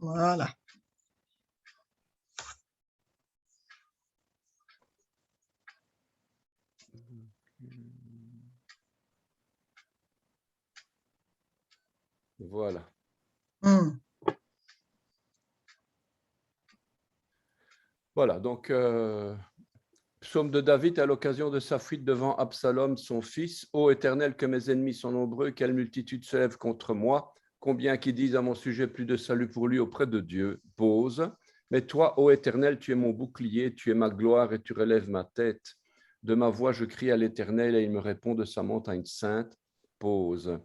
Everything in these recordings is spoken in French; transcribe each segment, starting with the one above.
Voilà. Voilà. Hmm. Voilà, donc psaume de David à l'occasion de sa fuite devant Absalom, son fils. Ô Éternel, que mes ennemis sont nombreux, quelle multitude se lève contre moi. Combien qui disent à mon sujet plus de salut pour lui auprès de Dieu. Pause. Mais toi, ô Éternel, tu es mon bouclier, tu es ma gloire et tu relèves ma tête. De ma voix, je crie à l'Éternel et il me répond de sa montagne sainte. Pause.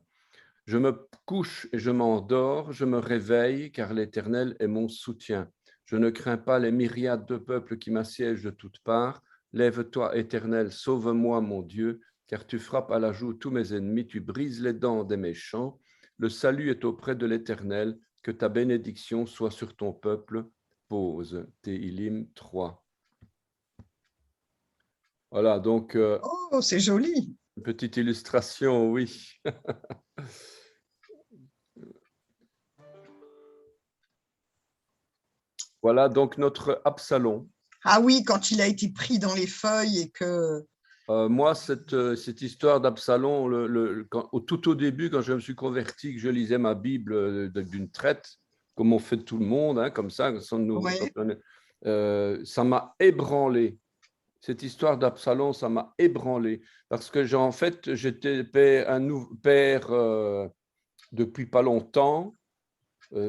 Je me couche et je m'endors, je me réveille, car l'Éternel est mon soutien. Je ne crains pas les myriades de peuples qui m'assiègent de toutes parts. Lève-toi, Éternel, sauve-moi, mon Dieu, car tu frappes à la joue tous mes ennemis, tu brises les dents des méchants. Le salut est auprès de l'Éternel, que ta bénédiction soit sur ton peuple. Pause. Téhilim 3. Voilà, donc, Oh, c'est joli. une petite illustration, oui. Voilà donc notre Absalom. Ah oui, quand il a été pris dans les feuilles et que… Moi, cette histoire d'Absalom, tout au début, quand je me suis converti, que je lisais ma Bible d'une traite, comme on fait tout le monde, hein, comme ça, Ouais. ça m'a ébranlé. Cette histoire d'Absalom, ça m'a ébranlé. Parce que, en fait, j'étais père depuis pas longtemps.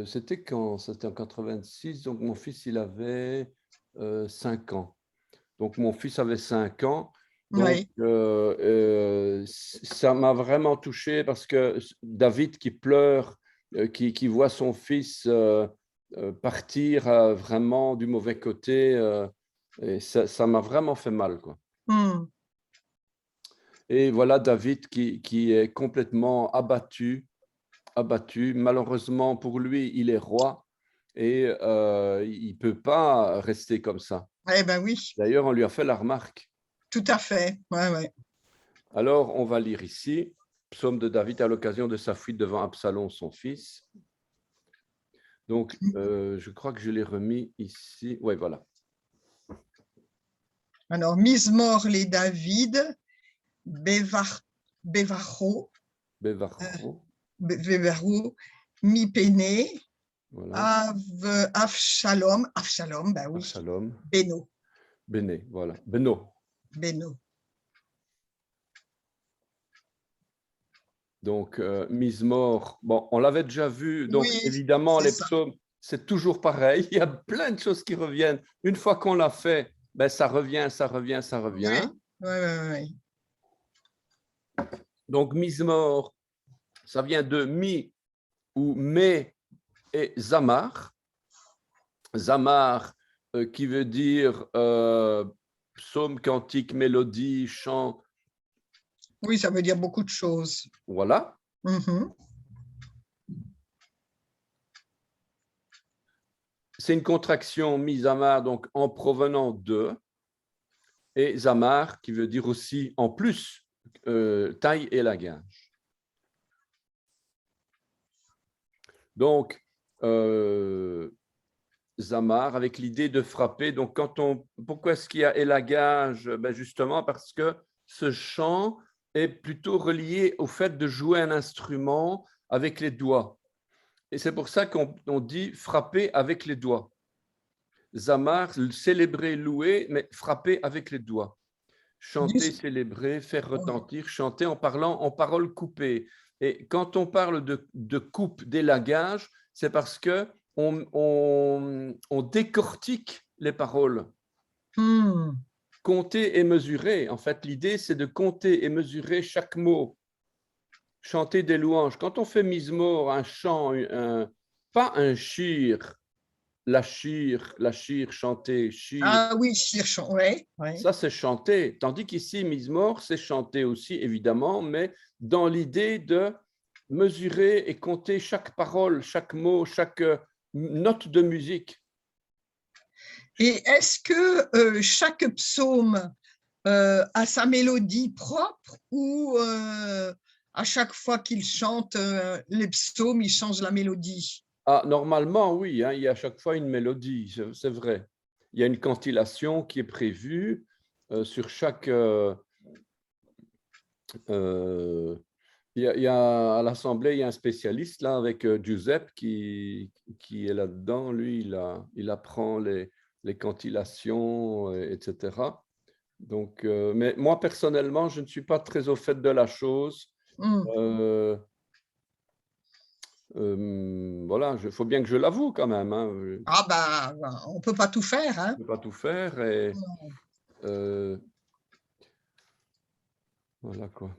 C'était quand? C'était en 86, donc mon fils, il avait 5 ans. Donc, mon fils avait 5 ans. Donc, Oui. ça m'a vraiment touché parce que David qui pleure, qui voit son fils partir vraiment du mauvais côté, et ça m'a vraiment fait mal, quoi. Hmm. Et voilà David qui est complètement abattu. Malheureusement pour lui, il est roi et il ne peut pas rester comme ça. Eh ben oui, D'ailleurs, on lui a fait la remarque. tout à fait. Ouais, ouais. Alors, on va lire ici, psaume de David à l'occasion de sa fuite devant Absalom, son fils. Donc, je crois que je l'ai remis ici. Oui, voilà. Alors, Mizmor les David, Bevacho, Bevarcho, Bevacho, Mipene, voilà. Avshalom, ben oui, Absalom, Beno, Béné, voilà. Beno. Beno. Donc, Mizmor, bon, on l'avait déjà vu. Donc, Oui, évidemment, c'est les ça. psaumes, c'est toujours pareil. Il y a plein de choses qui reviennent. Une fois qu'on l'a fait, ben, ça revient, ça revient, ça revient. Oui, oui, oui, oui. Donc, Mizmor, ça vient de mi ou me et zamar. Zamar, qui veut dire psaume, cantique, mélodie, chant, Oui, ça veut dire beaucoup de choses. voilà. Mhm. C'est une contraction mi-zamar, donc en provenant de, et zamar, qui veut dire aussi en plus, taille et lagage. Donc, zamar, avec l'idée de frapper. Donc, pourquoi est-ce qu'il y a élagage? Ben justement parce que ce chant est plutôt relié au fait de jouer un instrument avec les doigts. Et c'est pour ça qu'on dit frapper avec les doigts. Zamar, célébrer, louer, mais frapper avec les doigts. Chanter, célébrer, faire retentir, chanter en parlant en paroles coupées. Et quand on parle de coupe, d'élagage, c'est parce que on décortique les paroles. Hmm. Compter et mesurer. En fait, l'idée, c'est de compter et mesurer chaque mot. Chanter des louanges. Quand on fait mismor, un chant, pas un shir, la shir, chanter, shir, Ah oui, Shirchon, oui, oui. ça c'est chanter. Tandis qu'ici, mismor, c'est chanter aussi, évidemment, mais dans l'idée de mesurer et compter chaque parole, chaque mot, chaque note de musique. Et est-ce que chaque psaume a sa mélodie propre ou à chaque fois qu'il chante les psaumes, il change la mélodie? Ah, normalement, oui, hein, il y a à chaque fois une mélodie, c'est vrai. Il y a une cantillation qui est prévue sur chaque. Euh, à l'Assemblée, il y a un spécialiste là avec Giuseppe qui est là-dedans. Lui, il apprend les cantillations, etc. Donc, mais moi, personnellement, je ne suis pas très au fait de la chose. Mm. Voilà, il faut bien que je l'avoue quand même. Hein. Ah on peut pas tout faire, Je hein. ne peux pas tout faire. Et, Non. voilà quoi.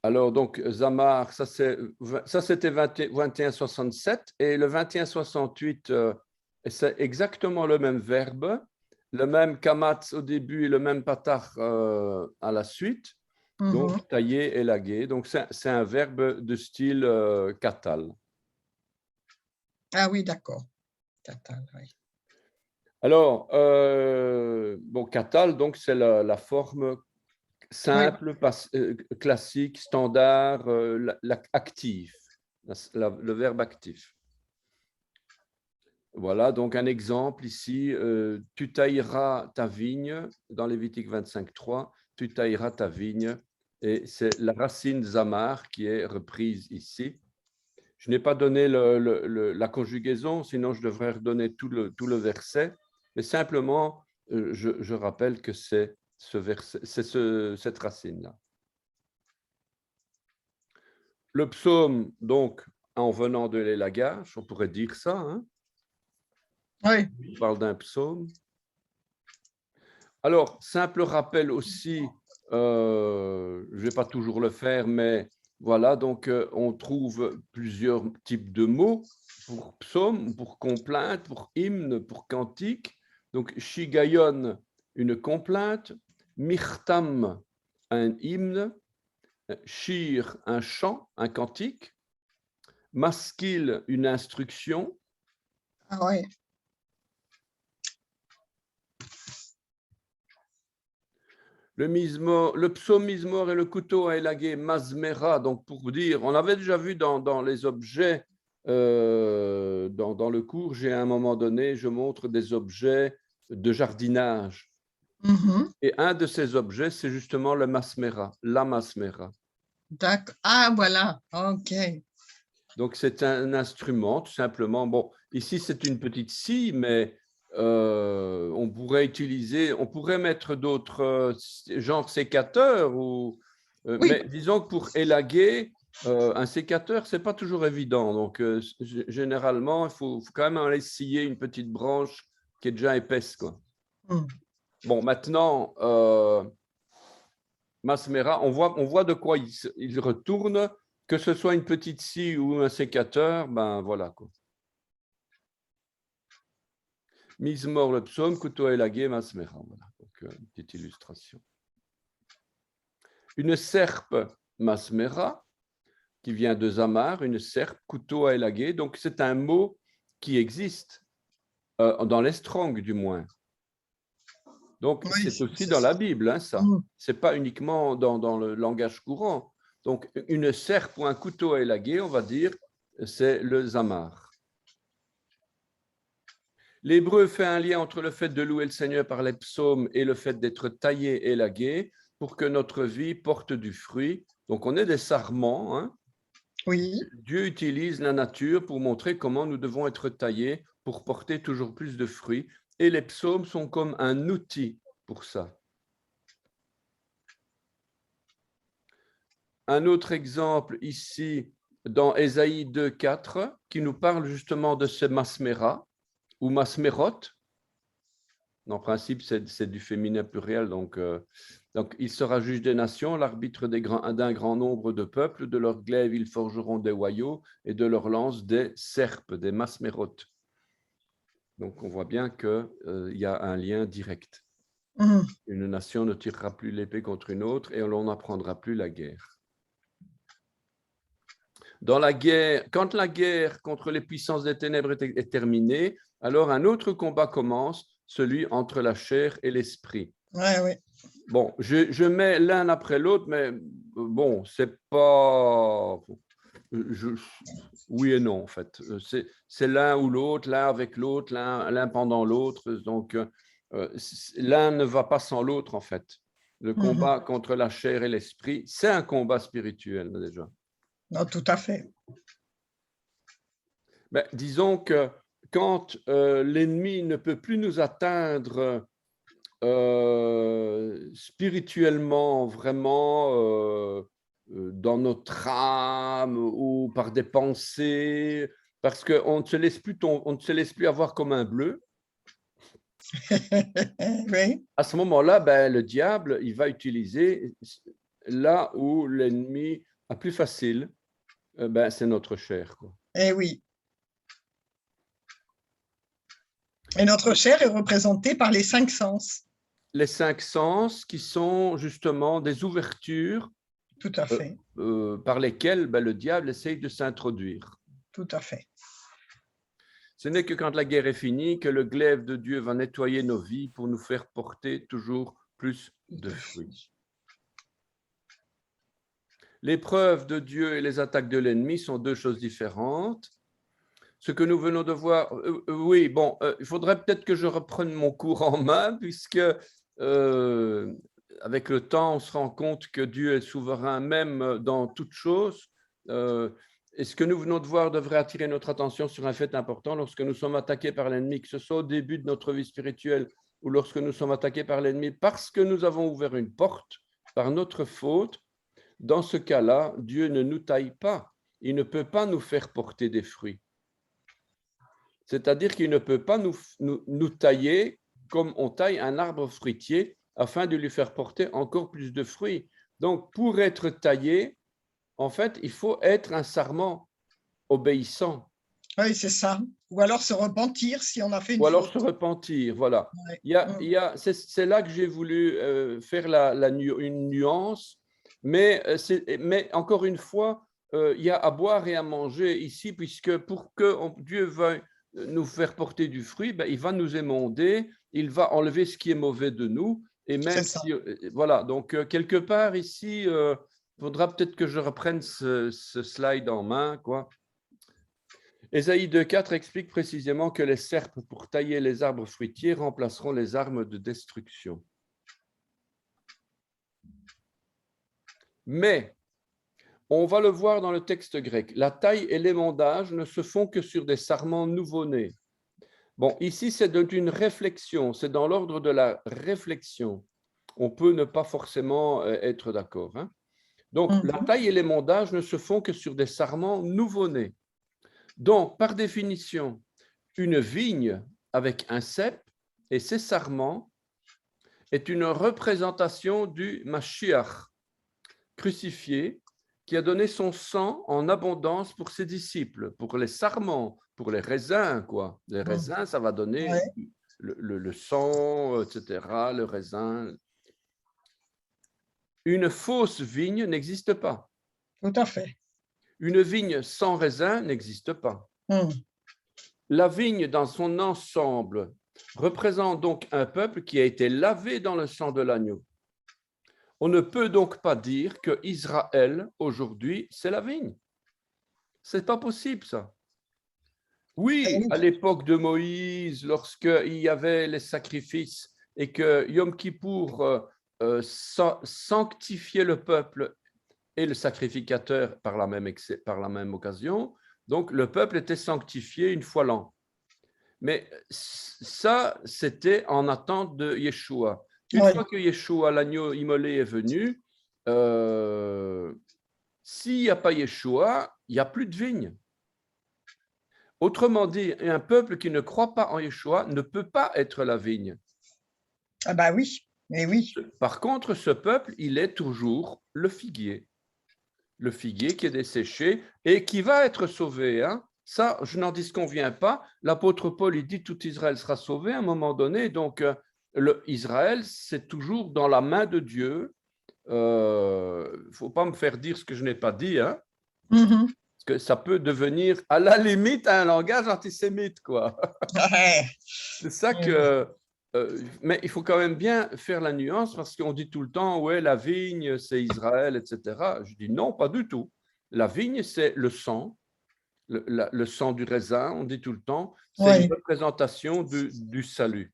Alors, donc, Zamar, ça c'était 2167 et le 2168, c'est exactement le même verbe, le même kamatz au début et le même patar à la suite, Mhm. donc tailler, élaguer. Donc, c'est un verbe de style katal. Ah oui, d'accord. Catal, oui. Alors, bon, katal, donc, c'est la forme Oui. simple, classique, standard, actif, le verbe actif. Voilà, donc un exemple ici, tu tailleras ta vigne, dans Lévitique 25.3, tu tailleras ta vigne, et c'est la racine zamar qui est reprise ici. Je n'ai pas donné la conjugaison, sinon je devrais redonner tout le verset, mais simplement, je rappelle que c'est cette racine-là. Le psaume, donc, en venant de l'élagage, on pourrait dire ça, hein? Oui. On parle d'un psaume. Alors, simple rappel aussi, je ne vais pas toujours le faire, mais voilà, donc on trouve plusieurs types de mots pour psaume, pour complainte, pour hymne, pour cantique. Donc, shigayon, une complainte, mirtam, un hymne, shir, un chant, un cantique, maskil, une instruction. Ah oui. Le psaume mismor et le couteau à élaguer, masmera, donc pour dire, on avait déjà vu dans les objets, dans le cours, j'ai à un moment donné, je montre des objets de jardinage. Mhm. Et un de ces objets, c'est justement le masmera, la masmera. D'accord. Ah voilà, ok. Donc c'est un instrument, tout simplement. Bon, ici c'est une petite scie, mais on pourrait mettre d'autres genres sécateurs, Oui, mais disons que pour élaguer, un sécateur, c'est pas toujours évident. Donc généralement, il faut quand même aller scier une petite branche qui est déjà épaisse, quoi. mm. Bon, maintenant, Masmera, on voit de quoi il retourne, que ce soit une petite scie ou un sécateur, ben voilà quoi. Mismor le psaume, couteau élagué, Masmera. Voilà, donc une petite illustration. Une serpe, Masmera, qui vient de Zamar, une serpe, couteau à élaguer. Donc c'est un mot qui existe, dans les Strong du moins. Donc Oui, c'est aussi c'est dans ça. la Bible, hein, ça. Mm. C'est pas uniquement dans le langage courant. Donc une serpe ou un couteau à élaguer, on va dire, c'est le Zamar. L'hébreu fait un lien entre le fait de louer le Seigneur par les psaumes et le fait d'être taillé et élagué pour que notre vie porte du fruit. Donc on est des sarments, hein. Oui. Dieu utilise la nature pour montrer comment nous devons être taillés pour porter toujours plus de fruits. Et les psaumes sont comme un outil pour ça. Un autre exemple ici dans Ésaïe 2.4 qui nous parle justement de ce masméra ou masmérot. En principe, c'est du féminin pluriel. Donc, il sera juge des nations, l'arbitre d'un grand nombre de peuples. De leurs glaives, ils forgeront des hoyaux et de leurs lances des serpes, des masmérotes. Donc, on voit bien qu'il y a un lien direct. Mm. Une nation ne tirera plus l'épée contre une autre et on n'apprendra plus la guerre. Dans la guerre, quand la guerre contre les puissances des ténèbres est terminée, alors un autre combat commence, celui entre la chair et l'esprit. Ouais, ouais. Bon, je mets l'un après l'autre, mais bon, c'est pas. Oui et non, en fait. C'est l'un ou l'autre, l'un avec l'autre, l'un pendant l'autre. Donc, l'un ne va pas sans l'autre, en fait. Le combat contre la chair et l'esprit, c'est un combat spirituel, déjà. Non, tout à fait. Ben, disons que quand l'ennemi ne peut plus nous atteindre spirituellement, vraiment, dans notre âme ou par des pensées, parce qu'on ne se laisse plus on ne se laisse plus avoir comme un bleu. Oui, À ce moment-là, ben, le diable, il va utiliser là où l'ennemi a plus facile, ben, c'est notre chair, quoi. et oui. Et notre chair est représentée par les 5 sens. Les 5 sens qui sont justement des ouvertures Tout à fait, par lesquelles ben, le diable essaye de s'introduire. tout à fait. Ce n'est que quand la guerre est finie que le glaive de Dieu va nettoyer nos vies pour nous faire porter toujours plus de fruits. L'épreuve de Dieu et les attaques de l'ennemi sont deux choses différentes. Ce que nous venons de voir, oui, bon, il faudrait peut-être que je reprenne mon cours en main, puisque avec le temps, on se rend compte que Dieu est souverain même dans toutes choses. Et ce que nous venons de voir devrait attirer notre attention sur un fait important. Lorsque nous sommes attaqués par l'ennemi, que ce soit au début de notre vie spirituelle ou lorsque nous sommes attaqués par l'ennemi parce que nous avons ouvert une porte par notre faute, dans ce cas-là, Dieu ne nous taille pas. Il ne peut pas nous faire porter des fruits. C'est-à-dire qu'il ne peut pas nous tailler comme on taille un arbre fruitier afin de lui faire porter encore plus de fruits. Donc, pour être taillé, en fait, il faut être un sarment obéissant. Oui, c'est ça. Ou alors se repentir si on a fait une Ou alors faute. se repentir, voilà. Ouais. C'est là que j'ai voulu faire une nuance, mais encore une fois, il y a à boire et à manger ici, puisque pour que Dieu veuille nous faire porter du fruit, ben, il va nous émonder, il va enlever ce qui est mauvais de nous, et même C'est ça. si, voilà, donc quelque part ici, il faudra peut-être que je reprenne ce slide en main, quoi. Ésaïe 2,4 explique précisément que les serpes, pour tailler les arbres fruitiers, remplaceront les armes de destruction. Mais, on va le voir dans le texte grec, la taille et l'émondage ne se font que sur des sarments nouveau-nés. Bon, ici, c'est une réflexion, c'est dans l'ordre de la réflexion. On peut ne pas forcément être d'accord, hein. Donc, la taille et l'émondage ne se font que sur des sarments nouveau-nés. Donc, par définition, une vigne avec un cep et ses sarments est une représentation du Mashiach crucifié qui a donné son sang en abondance pour ses disciples, pour les sarments, pour les raisins, quoi. Les raisins, ça va donner le sang, etc., le raisin. Une fausse vigne n'existe pas. Tout à fait. Une vigne sans raisin n'existe pas. La vigne dans son ensemble représente donc un peuple qui a été lavé dans le sang de l'agneau. On ne peut donc pas dire que Israël, aujourd'hui, c'est la vigne. Ce n'est pas possible, ça. Oui, à l'époque de Moïse, lorsqu'il y avait les sacrifices et que Yom Kippour sanctifiait le peuple et le sacrificateur par la même occasion, donc le peuple était sanctifié une fois l'an. Mais ça, c'était en attente de Yeshua. Une fois que Yeshua, l'agneau immolé, est venu, s'il n'y a pas Yeshua, il n'y a plus de vigne. Autrement dit, un peuple qui ne croit pas en Yeshua ne peut pas être la vigne. Ah bah oui, mais oui. Par contre, ce peuple, il est toujours le figuier. Le figuier qui est desséché et qui va être sauvé, hein. Ça, je n'en disconviens pas. L'apôtre Paul, il dit tout Israël sera sauvé à un moment donné. Donc, Israël, c'est toujours dans la main de Dieu. Il ne faut pas me faire dire ce que je n'ai pas dit, hein, parce que ça peut devenir, à la limite, un langage antisémite, quoi. C'est ça que... mais il faut quand même bien faire la nuance, parce qu'on dit tout le temps, ouais, la vigne, c'est Israël, etc. Je dis non, pas du tout. La vigne, c'est le sang, le sang du raisin, on dit tout le temps, c'est une Oui. représentation du salut.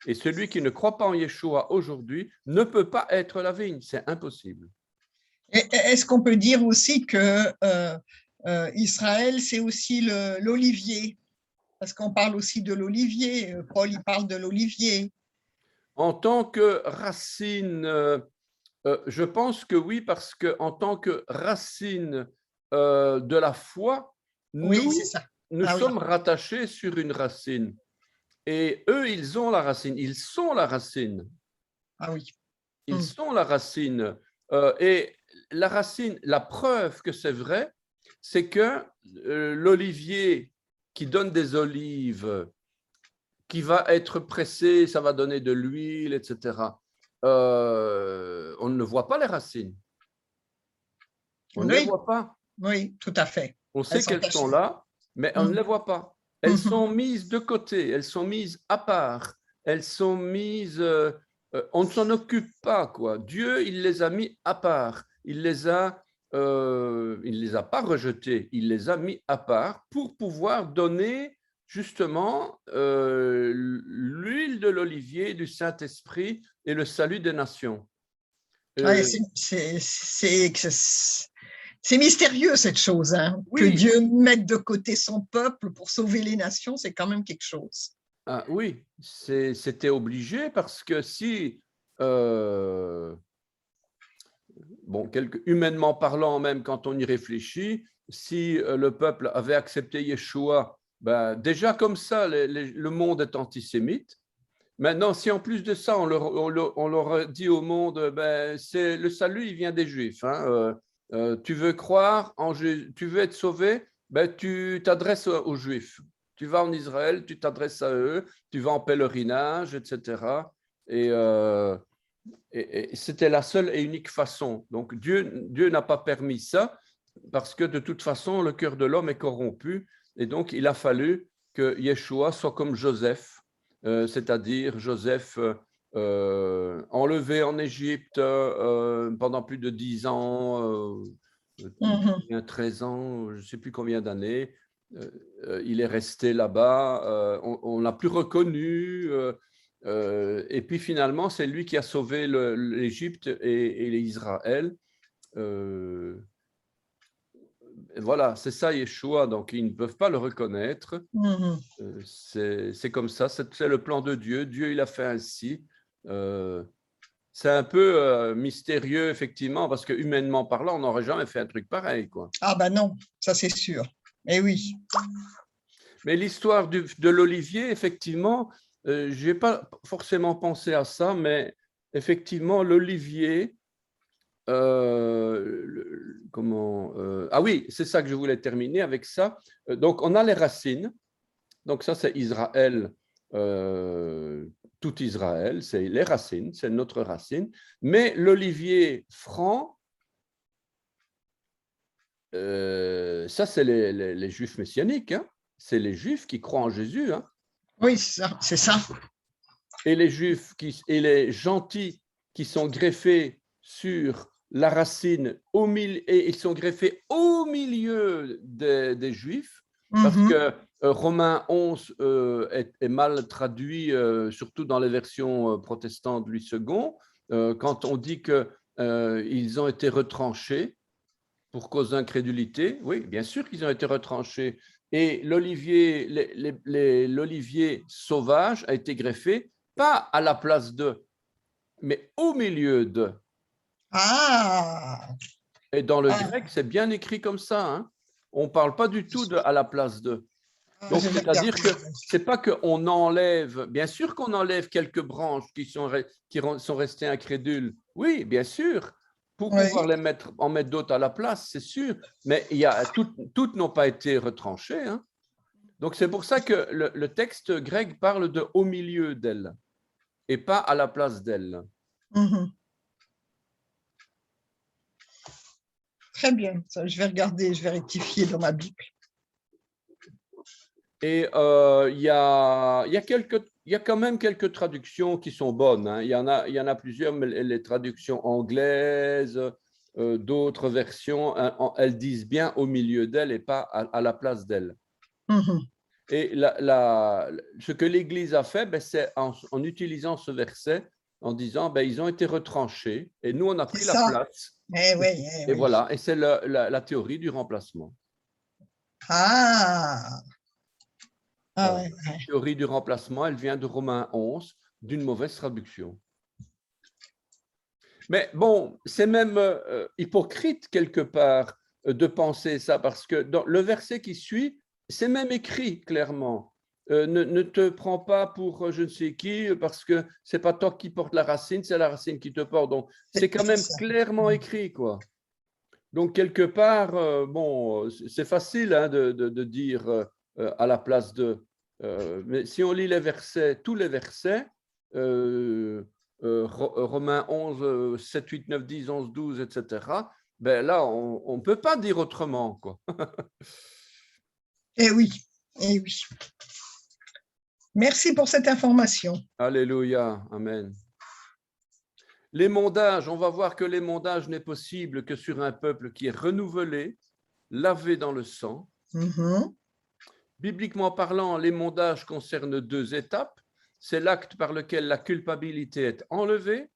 Et celui qui ne croit pas en Yeshua aujourd'hui ne peut pas être la vigne, c'est impossible. Est-ce qu'on peut dire aussi que Israël, c'est aussi l'olivier? Parce qu'on parle aussi de l'olivier. Paul, il parle de l'olivier. En tant que racine, je pense que oui, parce qu'en tant que racine de la foi, Oui, c'est ça. nous Ah oui, sommes rattachés sur une racine. Et eux, ils ont la racine, ils sont la racine. ah oui. Ils sont la racine. Et la racine, la preuve que c'est vrai, c'est que l'olivier qui donne des olives, qui va être pressé, ça va donner de l'huile, etc. On ne voit pas les racines. On ne les Oui, voit pas. oui, tout à fait. On Elles sait sont qu'elles sont cachées. là, mais on ne les voit pas. Elles Mhm. sont mises de côté, elles sont mises à part, elles sont mises. On ne s'en occupe pas, quoi. Dieu, il les a mis à part. Il les a pas rejetées. Il les a mis à part pour pouvoir donner justement l'huile de l'olivier, du Saint-Esprit et le salut des nations. Ouais, Euh, c'est mystérieux cette chose, hein. Que oui, Dieu mette de côté son peuple pour sauver les nations, c'est quand même quelque chose. ah, oui, c'était obligé parce que si, bon, humainement parlant, même quand on y réfléchit, si le peuple avait accepté Yeshua, ben, déjà comme ça, le monde est antisémite. Maintenant, si en plus de ça, on leur dit au monde, ben, le salut, il vient des Juifs. Hein, tu veux croire, tu veux être sauvé, ben, tu t'adresses aux Juifs. Tu vas en Israël, tu t'adresses à eux, tu vas en pèlerinage, etc. Et, et c'était la seule et unique façon. Donc Dieu n'a pas permis ça parce que de toute façon, le cœur de l'homme est corrompu. Et donc, il a fallu que Yeshua soit comme Joseph, c'est-à-dire Joseph enlevé en Égypte pendant plus de 10 ans, Mhm. 13 ans, je ne sais plus combien d'années. Il est resté là-bas, on ne l'a plus reconnu. Et puis finalement, c'est lui qui a sauvé l'Égypte et l'Israël. Voilà, c'est ça Yeshua, donc ils ne peuvent pas le reconnaître. Mhm. C'est comme ça, c'est le plan de Dieu. Dieu, il a fait ainsi. C'est un peu mystérieux, effectivement, parce que humainement parlant, on n'aurait jamais fait un truc pareil, quoi. Ah ben non, ça c'est sûr. Eh oui. Mais l'histoire de l'olivier, effectivement, je n'ai pas forcément pensé à ça, mais effectivement, l'olivier, ah oui, c'est ça que je voulais terminer avec ça. Donc, on a les racines. Donc, ça, c'est Israël, tout Israël, c'est les racines, c'est notre racine. Mais l'olivier franc, ça, c'est les Juifs messianiques. Hein. C'est les Juifs qui croient en Jésus. Hein. Oui, c'est ça. Et les Juifs et les gentils qui sont greffés sur la racine, et ils sont greffés au milieu des Juifs, parce Mhm. que Romains 11 est mal traduit, surtout dans les versions protestantes de Louis II, quand on dit qu'ils ont été retranchés pour cause d'incrédulité. Oui, bien sûr qu'ils ont été retranchés. Et l'olivier sauvage a été greffé, pas à la place d'eux, mais au milieu d'eux. Ah, Et dans le ah, grec, c'est bien écrit comme ça. Hein. On ne parle pas du tout à la place d'eux. ah, Donc, je vais c'est-à-dire que regarder. c'est pas qu'on enlève, bien sûr qu'on enlève quelques branches qui sont restées incrédules. Oui, bien sûr, pour pouvoir Oui. en mettre d'autres à la place, c'est sûr. Mais toutes n'ont pas été retranchées. Hein. Donc, c'est pour ça que le texte grec parle de au milieu d'elle et pas à la place d'elle. Mhm. Très bien. Ça, je vais regarder, je vais rectifier dans ma Bible. Et il y a quand même quelques traductions qui sont bonnes. Hein. Il y en a plusieurs, mais les traductions anglaises, d'autres versions, elles disent bien au milieu d'elle et pas à la place d'elle. Et ce que l'Église a fait, c'est en utilisant ce verset, en disant ils ont été retranchés et nous, on a pris la place. Et voilà, et c'est la théorie du remplacement. Voilà. La théorie du remplacement, elle vient de Romains 11, d'une mauvaise traduction. Mais bon, c'est même hypocrite quelque part de penser ça, parce que dans le verset qui suit, c'est même écrit clairement. Ne te prends pas pour je ne sais qui, parce que c'est pas toi qui portes la racine, c'est la racine qui te porte. Donc, c'est quand même clairement écrit, quoi. Donc, quelque part, bon, c'est facile hein, de dire à la place de. Mais si on lit les versets, tous les versets, Romains 11, 7, 8, 9, 10, 11, 12, etc., ben là, on ne peut pas dire autrement, quoi. Eh oui, eh oui. Merci pour cette information. Alléluia, amen. L'émondage, on va voir que l'émondage n'est possible que sur un peuple qui est renouvelé, lavé dans le sang. Bibliquement parlant, l'émondage concerne deux étapes. C'est l'acte par lequel la culpabilité est enlevée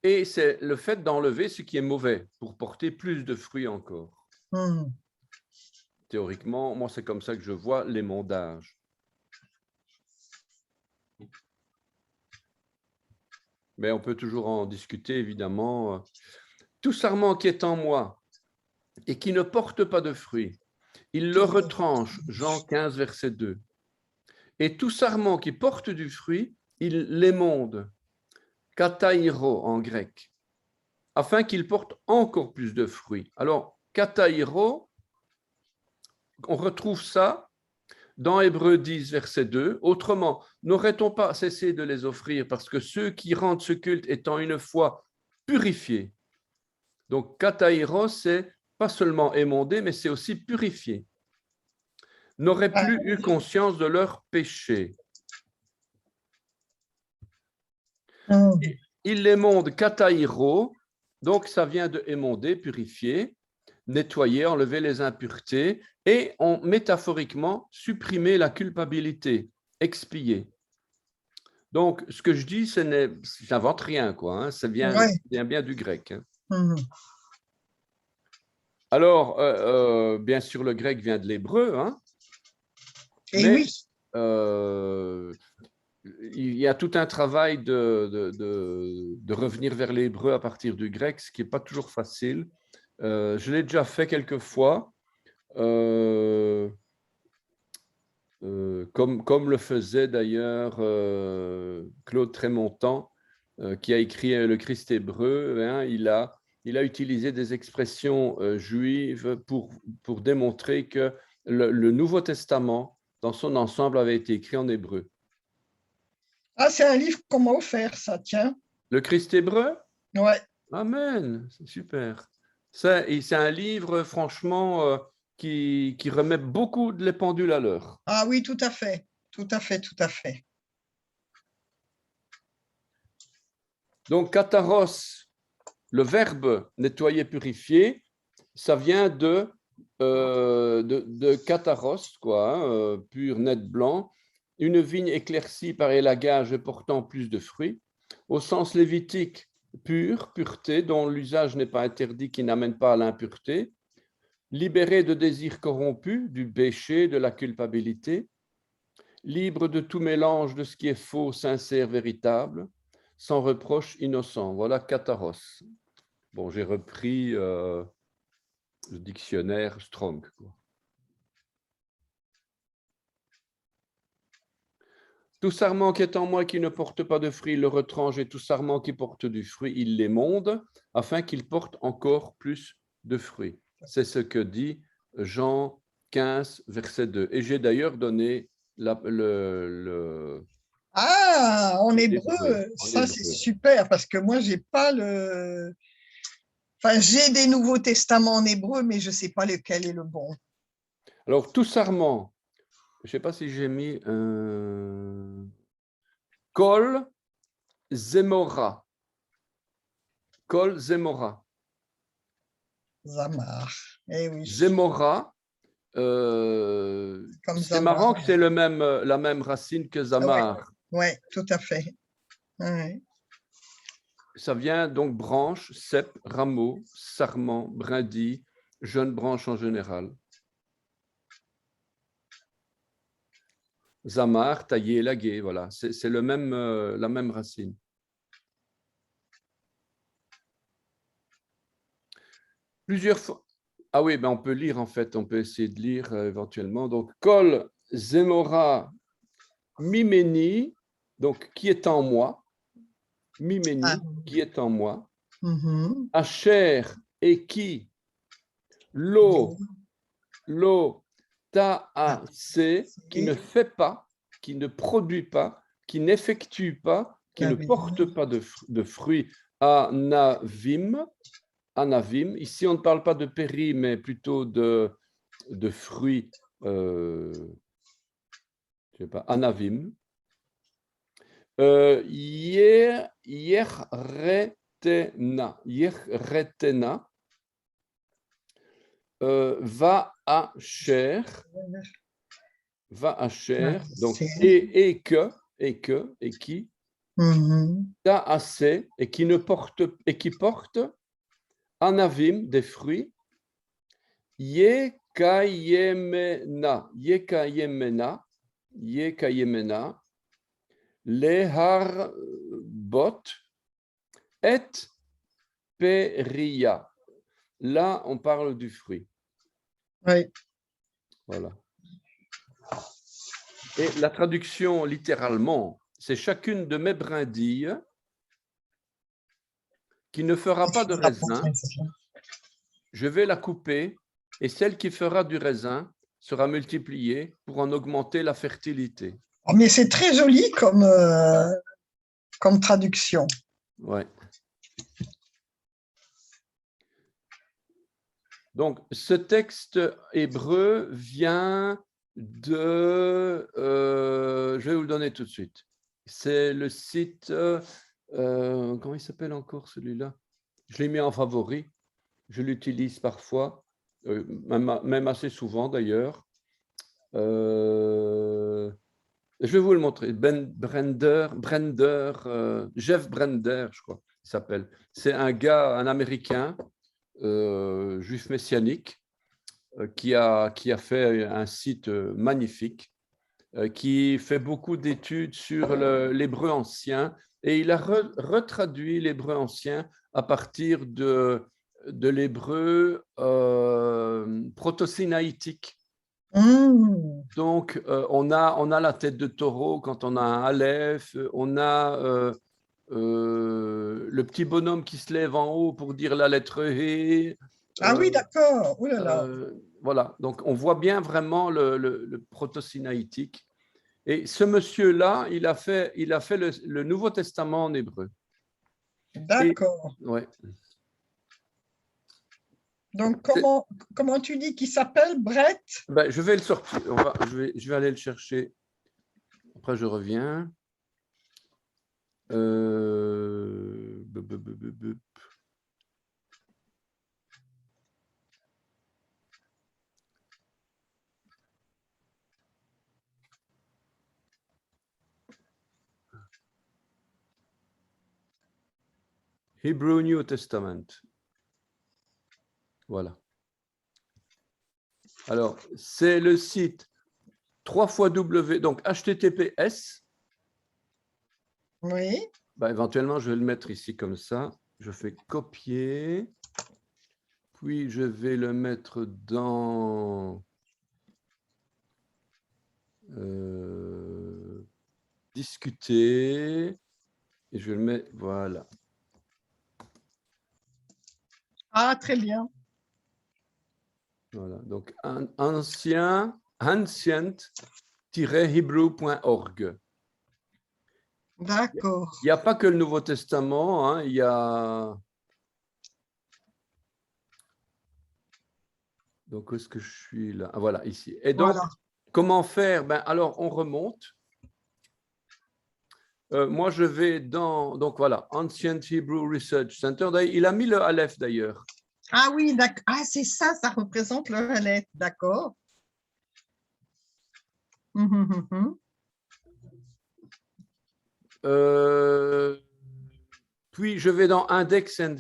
et c'est le fait d'enlever ce qui est mauvais pour porter plus de fruits encore. Théoriquement, moi, c'est comme ça que je vois l'émondage. Mais on peut toujours en discuter, évidemment. Tout sarment qui est en moi et qui ne porte pas de fruits, il le retranche, Jean 15, verset 2. Et tout sarment qui porte du fruit, il l'émonde, katairo en grec, afin qu'il porte encore plus de fruits. Alors, katairo, on retrouve ça dans Hébreux 10, verset 2. Autrement, n'aurait-on pas cessé de les offrir parce que ceux qui rendent ce culte étant une fois purifiés. Donc, katairo, c'est pas seulement émondé, mais c'est aussi purifié. N'auraient plus eu conscience de leur péché. Il l'émonde katairo, donc ça vient de émonder, purifier, nettoyer, enlever les impuretés et métaphoriquement supprimer la culpabilité, expier. Donc, ce que je dis, je n'invente rien, quoi. Hein, ça vient bien du grec. Hein. Alors, bien sûr, le grec vient de l'hébreu, hein, et oui. Il y a tout un travail de revenir vers l'hébreu à partir du grec, ce qui n'est pas toujours facile. Je l'ai déjà fait quelques fois, comme le faisait d'ailleurs Claude Trémontant, qui a écrit Le Christ hébreu. Hein, il a utilisé des expressions juives pour démontrer que le Nouveau Testament, dans son ensemble, avait été écrit en hébreu. Ah, c'est un livre qu'on m'a offert, ça, tiens. Le Christ hébreu? Ouais. Amen, c'est super. C'est un livre, franchement, qui remet beaucoup les pendules à l'heure. Ah oui, tout à fait, tout à fait, tout à fait. Donc, kataros, le verbe nettoyer, purifier, ça vient de kataros, quoi, hein, pur, net, blanc, une vigne éclaircie par élagage et portant plus de fruits. Au sens lévitique, pur, pureté, dont l'usage n'est pas interdit, qui n'amène pas à l'impureté. Libéré de désirs corrompus, du péché, de la culpabilité. Libre de tout mélange de ce qui est faux, sincère, véritable. Sans reproche, innocent. Voilà kataros. Bon, j'ai repris le dictionnaire Strong, quoi. Tout sarment qui est en moi qui ne porte pas de fruit, il le retranche, et tout sarment qui porte du fruit, il l'émonde, afin qu'il porte encore plus de fruits. C'est ce que dit Jean 15, verset 2. Et j'ai d'ailleurs donné Ah, en hébreu, ça c'est super, parce que moi, j'ai pas le... Enfin, j'ai des Nouveaux Testaments en hébreu, mais je ne sais pas lequel est le bon. Alors, tout sarment, je ne sais pas si j'ai mis Kol Zemora. Kol Zemora. Zamar. Eh oui. Zemora, Comme c'est Zamar. marrant que c'est la même racine que Zamar. Oui, tout à fait. Ouais. Ça vient donc branche, cep, rameau, sarment, brindille, jeune branche en général. Zamar, taillé, lagué, voilà. C'est la même racine. Plusieurs fois. Ah oui, ben on peut lire en fait, on peut essayer de lire éventuellement. Donc, Kol Zemora Mimeni, donc qui est en moi. Mimeni, qui est en moi. Asher et qui. Lo ta'ase, qui ne fait pas, qui ne produit pas, qui n'effectue pas, qui ne porte pas de fruits. Anavim. Anavim. Ici, on ne parle pas de péri, mais plutôt de fruits, je sais pas, anavim. Yerretena. Yerretena. Va'asher. Va'asher. Donc, et qui. Ta'ase, et qui ne porte, et qui porte. Anavim, des fruits. Yekayemena, Yekayemena, Yekayemena, Leharbot, et Peria. Là, on parle du fruit. Oui. Voilà. Et la traduction littéralement, c'est chacune de mes brindilles qui ne fera pas de raisin, je vais la couper, et celle qui fera du raisin sera multipliée pour en augmenter la fertilité. Oh, mais c'est très joli comme traduction. Ouais. Donc, ce texte hébreu vient de... je vais vous le donner tout de suite. C'est le site... comment il s'appelle encore celui-là? Je l'ai mis en favori. Je l'utilise parfois, même assez souvent d'ailleurs. Je vais vous le montrer. Jeff Brender, je crois, il s'appelle. C'est un gars, un Américain, juif messianique, qui a fait un site magnifique, qui fait beaucoup d'études sur l'hébreu ancien, et il a retraduit l'hébreu ancien à partir de l'hébreu proto-sinaïtique. Donc, on a la tête de taureau quand on a un aleph, on a le petit bonhomme qui se lève en haut pour dire la lettre He. Ah oui, d'accord. Oh là là. Voilà, donc on voit bien vraiment le proto-sinaïtique. Et ce monsieur-là, il a fait le Nouveau Testament en hébreu. D'accord. Ouais. Donc, comment tu dis qu'il s'appelle, Brett? Ben, je vais le sortir. Je vais aller le chercher. Après, je reviens. Hebrew New Testament. Voilà. Alors, c'est le site 3x W, donc HTTPS. Oui. Ben, éventuellement, je vais le mettre ici comme ça. Je fais copier. Puis, je vais le mettre dans discuter. Et je vais le mettre, voilà. Ah, très bien. Voilà, donc ancient-hebrew.org. D'accord. Il n'y a pas que le Nouveau Testament, hein, il y a... Donc, où est-ce que je suis là? Ah, voilà, ici. Et donc, voilà. Comment faire? Ben, alors, on remonte. Moi, je vais dans, donc voilà, Ancient Hebrew Research Center. Il a mis le Aleph d'ailleurs. Ah oui, d'accord. Ah, c'est ça, ça représente le Aleph. D'accord. Puis, je vais dans Index and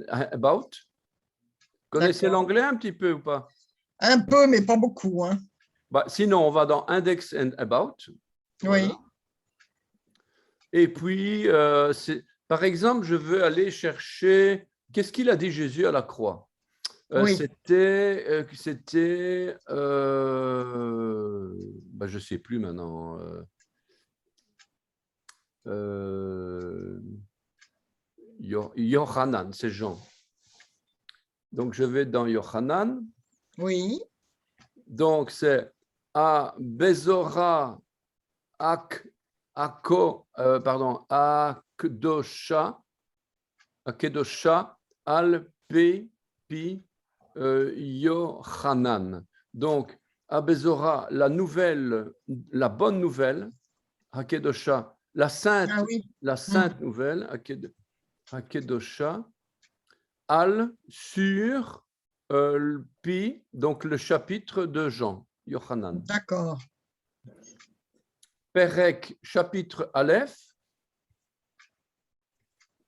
About. Connaissez D'accord. l'anglais un petit peu ou pas? Un peu, mais pas beaucoup, hein. Bah, sinon, on va dans Index and About. Voilà. Oui. Et puis, par exemple, je veux aller chercher, qu'est-ce qu'il a dit Jésus à la croix? Oui. C'était, bah, je ne sais plus maintenant. Yohanan, c'est Jean. Donc, je vais dans Yohanan. Oui. Donc, c'est à Bezora Akdosha al Pi Yohanan. Donc, à Bezora, la bonne nouvelle, Hakedosha, la sainte nouvelle, Hakedosha, al sur Pi, donc le chapitre de Jean, Yohanan. D'accord. Perek, chapitre Aleph.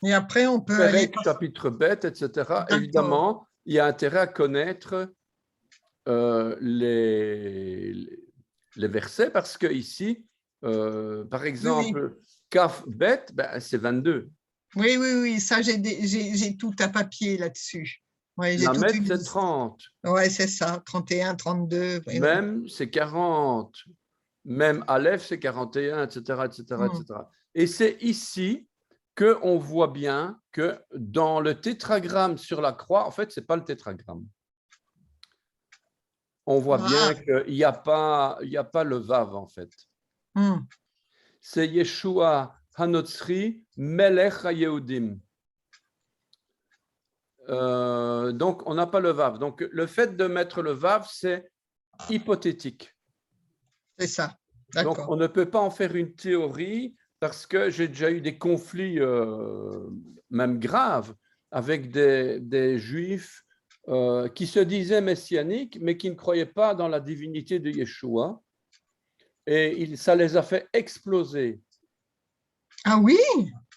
Et après, on peut Perek, aller… chapitre Bet, etc. Évidemment, il y a intérêt à connaître les versets parce que ici, par exemple, Kaf Bet, ben, c'est 22. Oui, oui, oui, ça, j'ai tout à papier là-dessus. Ouais, j'ai toute Lamed, une c'est liste. 30. Oui, c'est ça, 31, 32. Oui, Même, c'est 40. Même Aleph, c'est 41, etc., etc., etc. Et c'est ici qu'on voit bien que dans le tétragramme sur la croix, en fait, ce n'est pas le tétragramme. On voit bien qu'il n'y a pas le Vav, en fait. C'est Yeshua Hanotzri Melech HaYehudim. Donc, on n'a pas le Vav. Donc, le fait de mettre le Vav, c'est hypothétique. C'est ça. Donc, on ne peut pas en faire une théorie parce que j'ai déjà eu des conflits, même graves, avec des juifs qui se disaient messianiques, mais qui ne croyaient pas dans la divinité de Yeshua. Et ça les a fait exploser. Ah oui?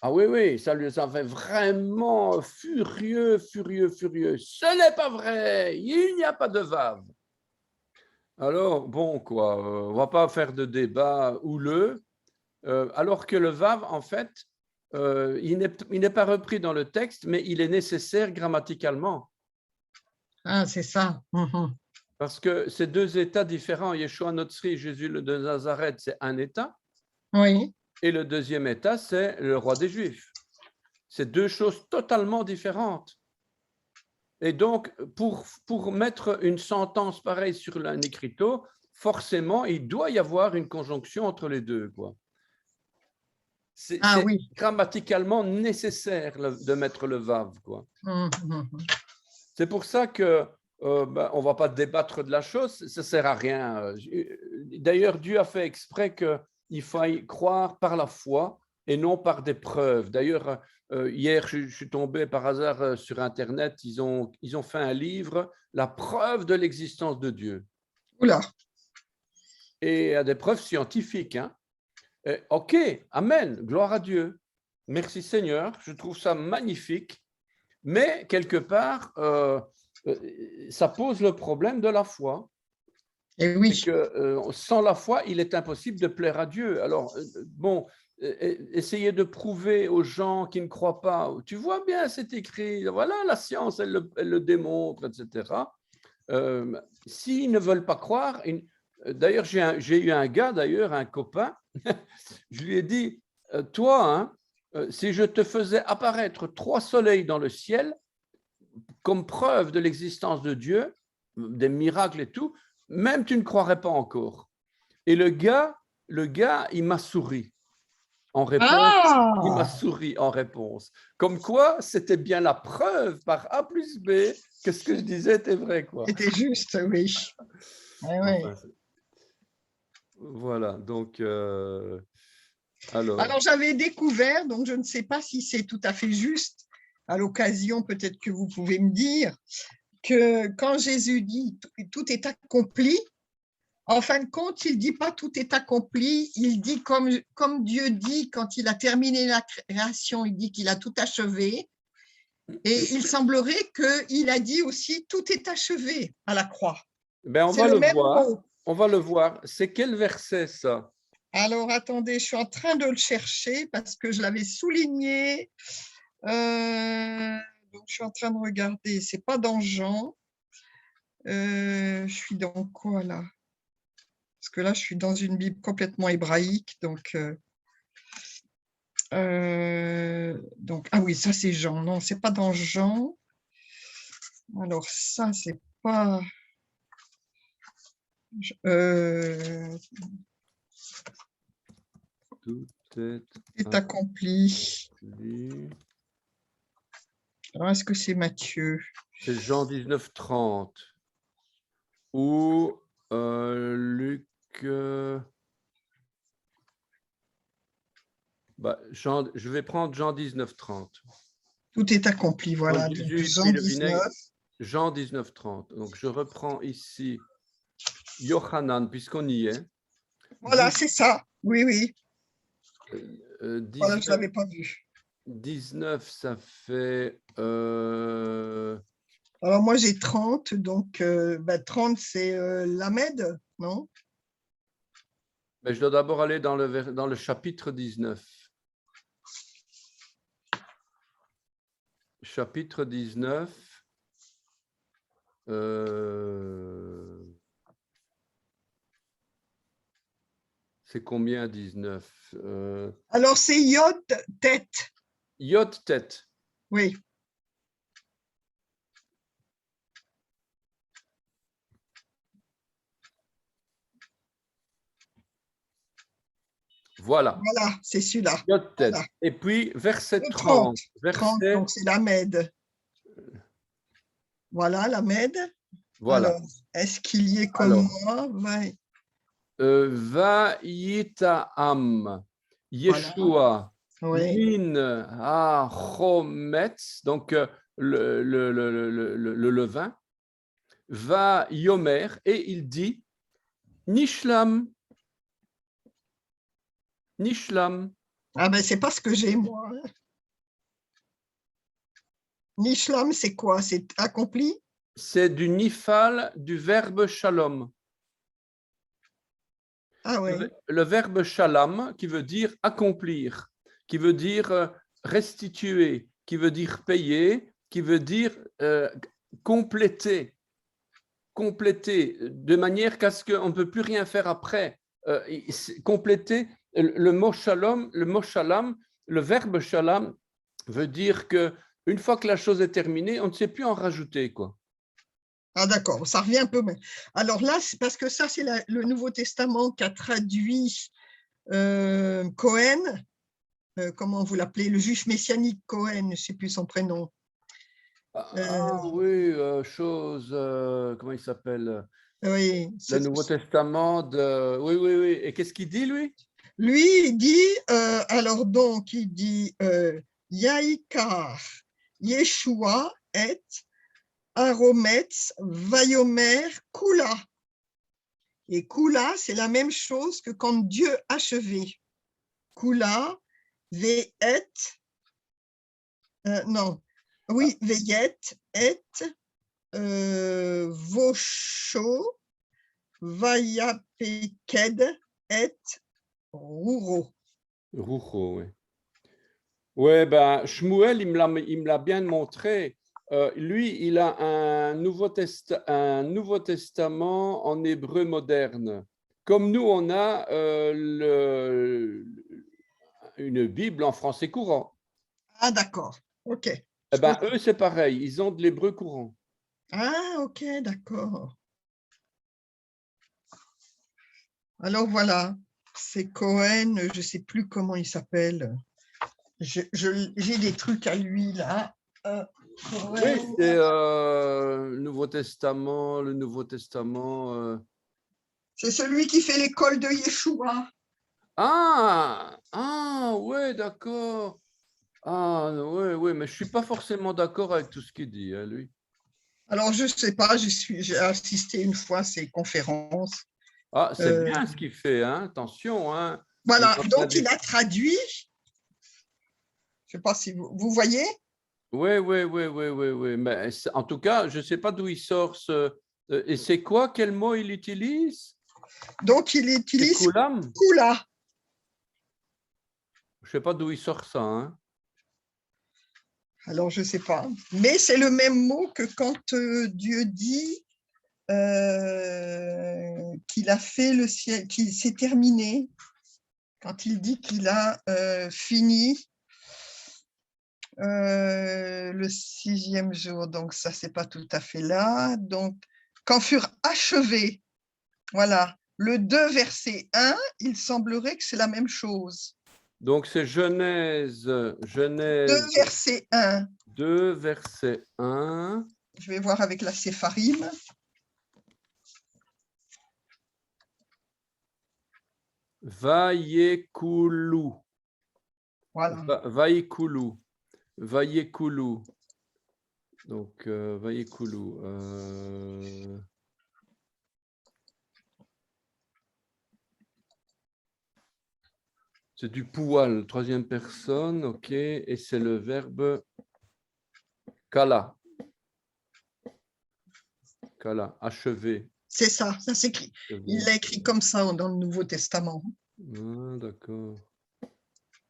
Ah oui, oui, ça les a fait vraiment furieux, furieux, furieux. Ce n'est pas vrai, il n'y a pas de Vav. Alors, bon, quoi, on ne va pas faire de débat houleux, alors que le Vav, en fait, il n'est pas repris dans le texte, mais il est nécessaire grammaticalement. Ah, c'est ça. Parce que c'est deux états différents. Yeshua Notzri, Jésus de Nazareth, c'est un état. Oui. Et le deuxième état, c'est le roi des Juifs. C'est deux choses totalement différentes. Et donc, pour mettre une sentence pareille sur un écriteau, forcément, il doit y avoir une conjonction entre les deux, quoi. C'est grammaticalement nécessaire de mettre le Vav, quoi. C'est pour ça que on ne va pas débattre de la chose, ça ne sert à rien. D'ailleurs, Dieu a fait exprès qu'il faille croire par la foi et non par des preuves. D'ailleurs, hier, je suis tombé par hasard sur Internet, ils ont fait un livre, La preuve de l'existence de Dieu. Oula. Et à des preuves scientifiques. Hein. Ok, amen, gloire à Dieu. Merci Seigneur, je trouve ça magnifique. Mais quelque part, ça pose le problème de la foi. Et oui. Et que, sans la foi, il est impossible de plaire à Dieu. Alors, bon, essayez de prouver aux gens qui ne croient pas. Tu vois bien, c'est écrit, voilà, la science, elle le démontre, etc. S'ils ne veulent pas croire, d'ailleurs, j'ai eu un gars, d'ailleurs, un copain, je lui ai dit, toi, hein, si je te faisais apparaître 3 soleils dans le ciel, comme preuve de l'existence de Dieu, des miracles et tout, même tu ne croirais pas encore. Et le gars, il m'a souri en réponse. Il m'a souri en réponse. Comme quoi, c'était bien la preuve par A plus B que ce que je disais était vrai, quoi. C'était juste, oui. Enfin, voilà, donc Alors, j'avais découvert, donc je ne sais pas si c'est tout à fait juste, à l'occasion, peut-être que vous pouvez me dire, que quand Jésus dit « tout est accompli », en fin de compte, il ne dit pas « tout est accompli », il dit comme Dieu dit quand il a terminé la création, il dit qu'il a tout achevé. Et il semblerait qu'il a dit aussi « tout est achevé » à la croix. Ben, on C'est va le le même voir. mot. On va le voir. C'est quel verset, ça? Alors, attendez, je suis en train de le chercher parce que je l'avais souligné. Donc, je suis en train de regarder. Ce n'est pas dans Jean. Je suis dans quoi, là? Parce que là, je suis dans une Bible complètement hébraïque. Donc, ah oui, ça, c'est Jean. Non, ce n'est pas dans Jean. Alors, ça, c'est pas… Tout est accompli. accompli. Alors, est-ce que c'est Matthieu? C'est Jean 19, 30. Ou Luc… je vais prendre Jean 19, 30. Tout est accompli, voilà. Donc, Donc, Jésus Jean prit le 19. vinaigre. Jean 19, 30. Donc, je reprends ici Yohanan, puisqu'on y est. Voilà, c'est ça. Oui, oui. 19, Voilà, je ne l'avais pas vu. 19, ça fait… Alors, moi, j'ai 30. Donc, 30, c'est Lamed, non? Mais je dois d'abord aller dans le chapitre 19. Chapitre 19. C'est combien 19? Alors, c'est Yod tête. Yod tête. Oui. Voilà. Voilà, c'est celui-là. Yod tête. Voilà. Et puis, verset 30. 30. 30, donc c'est Lamed. Voilà, Lamed. Voilà. Alors, est-ce qu'il y est comme moi? Ouais. Vaïtaam, Yeshua, Oui. Min ha-chometz, donc le levain, va Yomer, et il dit Nishlam. Nishlam. Ah ben, c'est pas ce que j'ai, moi. Nishlam, c'est quoi? C'est accompli? C'est du nifal du verbe shalom. Ah oui. Le verbe shalom qui veut dire accomplir, qui veut dire restituer, qui veut dire payer, qui veut dire compléter, de manière qu'à ce qu'on ne peut plus rien faire après. Compléter, le mot shalom, le verbe shalom veut dire que une fois que la chose est terminée, on ne sait plus en rajouter, quoi. Ah d'accord, ça revient un peu. Alors là, c'est parce que ça, c'est le Nouveau Testament qu'a traduit Cohen, comment vous l'appelez, le juif messianique Cohen, je ne sais plus son prénom. Oui, comment il s'appelle? Oui, Le Nouveau Testament de… Oui, oui, oui. Et qu'est-ce qu'il dit, lui? Lui, il dit, alors donc, il dit Yaïkar, Yeshua et Arometz, Vayomer, Kula. Et Kula, c'est la même chose que quand Dieu achevait. Kula, Ve'et, non, oui, Ve'et, et, Vosho, Vayapeked, et, Rouro. Roucho, oui. Oui, ben, Shmuel, il me l'a bien montré. Lui, il a un Nouveau Testament en hébreu moderne. Comme nous, on a une Bible en français courant. Ah, d'accord. OK. Eh ben, eux, c'est pareil. Ils ont de l'hébreu courant. Ah, OK, d'accord. Alors, voilà. C'est Cohen, je ne sais plus comment il s'appelle. J'ai des trucs à lui, là. Oui, c'est le Nouveau Testament. C'est celui qui fait l'école de Yeshua. Ouais, d'accord. Ah, ouais, mais je ne suis pas forcément d'accord avec tout ce qu'il dit, hein, lui. Alors, je ne sais pas, j'ai assisté une fois à ces conférences. Ah, c'est bien ce qu'il fait, hein, attention, hein. On est Voilà, en train donc il a traduit, je ne sais pas si vous voyez, Oui. Mais en tout cas, je ne sais pas d'où il sort ce. Et c'est quoi? Quel mot il utilise? donc il C'est utilise Koulam? Kula. Je ne sais pas d'où il sort ça, hein. Alors, je ne sais pas, mais c'est le même mot que quand Dieu dit qu'il a fait le ciel, qu'il s'est terminé, quand il dit qu'il a fini le 6e jour. Donc, ça, c'est pas tout à fait là. Donc, quand furent achevés, voilà, le 2, verset 1, il semblerait que c'est la même chose. Donc, c'est Genèse 2, 2, verset 1. verset 1. Je vais voir avec la Sépharim. Vayekoulou. Voilà. Vayekoulou. Vayekoulou. Donc, Vayekoulou. C'est du poual, troisième personne, ok. Et c'est le verbe kala. Kala, achevé. C'est ça s'écrit. Il l'a écrit comme ça dans le Nouveau Testament. Ah, d'accord.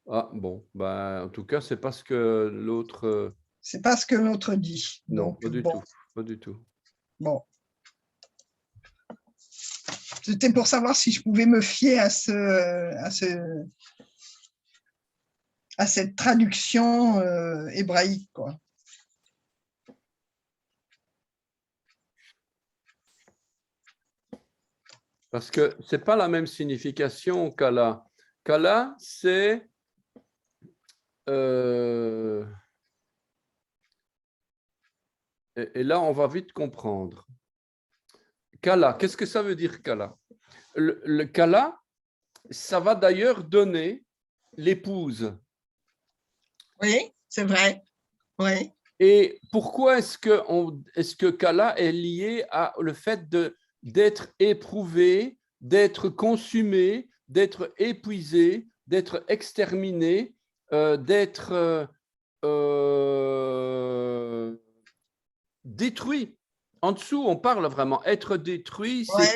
Ah, bon, bah, en tout cas, c'est pas ce que l'autre. C'est pas ce que l'autre dit. Non, Donc, pas du bon, tout. Pas du tout. bon. C'était pour savoir si je pouvais me fier à cette traduction hébraïque, quoi. Parce que c'est pas la même signification kala. Kala, c'est et là, on va vite comprendre. Kala, qu'est-ce que ça veut dire kala? Le kala, ça va d'ailleurs donner l'épouse. Oui, c'est vrai. Oui. Et pourquoi est-ce que kala est lié à le fait d'être éprouvé, d'être consumé, d'être épuisé, d'être exterminé, d'être détruit? En dessous, on parle vraiment être détruit. Oui,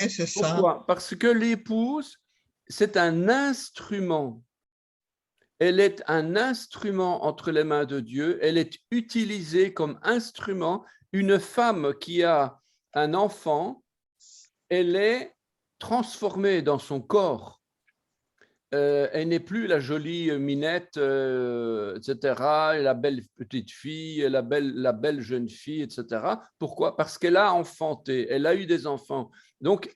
c'est ça. Pourquoi? Parce que l'épouse, c'est un instrument. Elle est un instrument entre les mains de Dieu. Elle est utilisée comme instrument. Une femme qui a un enfant, elle est transformée dans son corps. Elle n'est plus la jolie minette, etc., la belle petite fille, la belle jeune fille, etc. Pourquoi? Parce qu'elle a enfanté, elle a eu des enfants. Donc,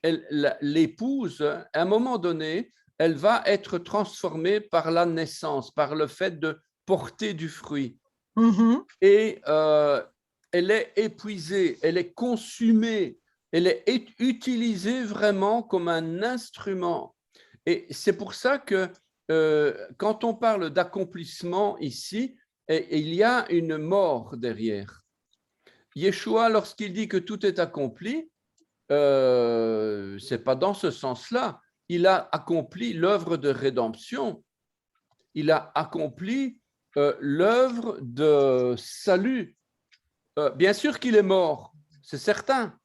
l'épouse, à un moment donné, elle va être transformée par la naissance, par le fait de porter du fruit. Et elle est épuisée, elle est consumée, elle est utilisée vraiment comme un instrument. Et c'est pour ça que quand on parle d'accomplissement ici, il y a une mort derrière. Yeshua, lorsqu'il dit que tout est accompli, ce n'est pas dans ce sens-là. Il a accompli l'œuvre de rédemption. Il a accompli l'œuvre de salut. Bien sûr qu'il est mort, c'est certain.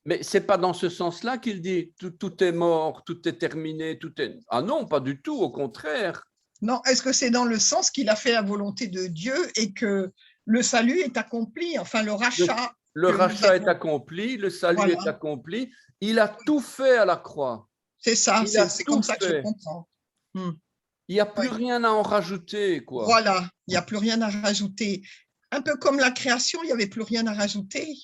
Mais ce n'est pas dans ce sens-là qu'il dit tout est mort, tout est terminé, tout est. Ah non, pas du tout, au contraire. Non, est-ce que c'est dans le sens qu'il a fait la volonté de Dieu et que le salut est accompli, enfin le rachat. Le rachat est accompli, le salut est accompli. Il a tout fait à la croix. C'est ça, c'est comme ça que je fait. comprends. Il n'y a plus rien à en rajouter, quoi. Voilà, il n'y a plus rien à rajouter. Un peu comme la création, il n'y avait plus rien à rajouter.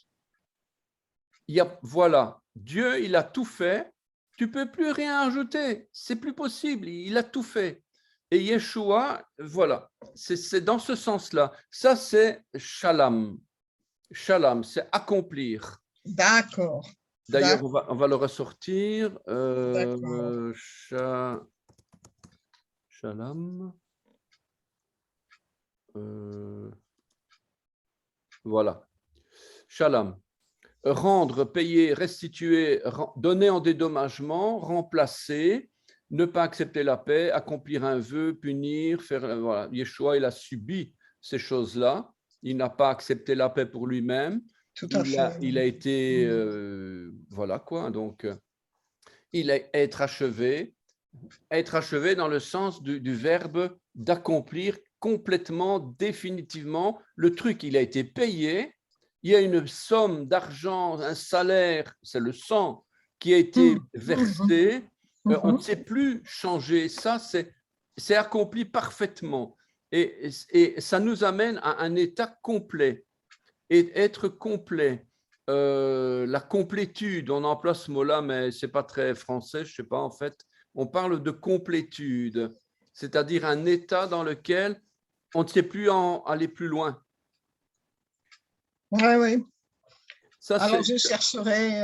Voilà, Dieu, il a tout fait. Tu ne peux plus rien ajouter. C'est plus possible. Il a tout fait. Et Yeshua, voilà, c'est dans ce sens-là. Ça, c'est shalom. Shalom, c'est accomplir. D'accord. D'ailleurs, on va le ressortir. Shalom. Voilà. Shalom. Rendre, payer, restituer, donner en dédommagement, remplacer, ne pas accepter la paix, accomplir un vœu, punir, faire. Voilà. Yeshua, il a subi ces choses-là. Il n'a pas accepté la paix pour lui-même. Tout à fait. Il a été. Voilà quoi. Donc, il a être achevé. Être achevé dans le sens du verbe d'accomplir complètement, définitivement. Le truc, il a été payé. Il y a une somme d'argent, un salaire, c'est le sang qui a été versé. On ne sait plus changer. Ça, c'est accompli parfaitement. Et ça nous amène à un état complet. Et être complet, la complétude, on emploie ce mot-là, mais ce n'est pas très français, je ne sais pas en fait. On parle de complétude, c'est-à-dire un état dans lequel on ne sait plus aller plus loin. Oui, oui. Ça, alors, je chercherai,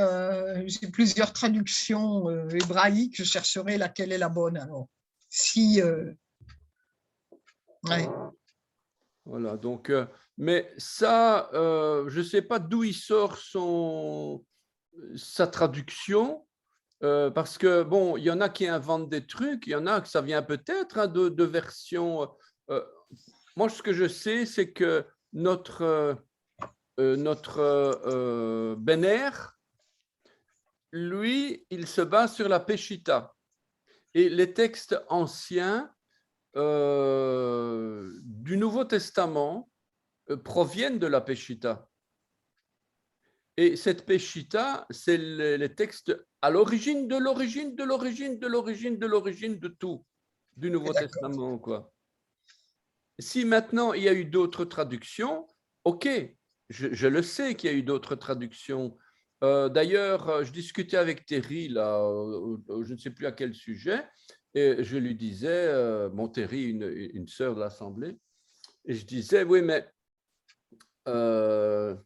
j'ai plusieurs traductions hébraïques, je chercherai laquelle est la bonne. Alors, si. Ouais. Voilà, donc, mais ça, je ne sais pas d'où il sort sa traduction. Parce que, bon, il y en a qui inventent des trucs, il y en a que ça vient peut-être de versions. Moi, ce que je sais, c'est que notre Benner, lui, il se base sur la Peshitta. Et les textes anciens du Nouveau Testament proviennent de la Peshitta. Et cette Peshitta, c'est les textes à l'origine de l'origine de l'origine de l'origine de l'origine de tout, du Nouveau Testament, quoi. Si maintenant il y a eu d'autres traductions, ok, je le sais qu'il y a eu d'autres traductions. D'ailleurs, je discutais avec Terry, là, je ne sais plus à quel sujet, et je lui disais, mon Terry, une sœur de l'Assemblée, et je disais, oui, mais je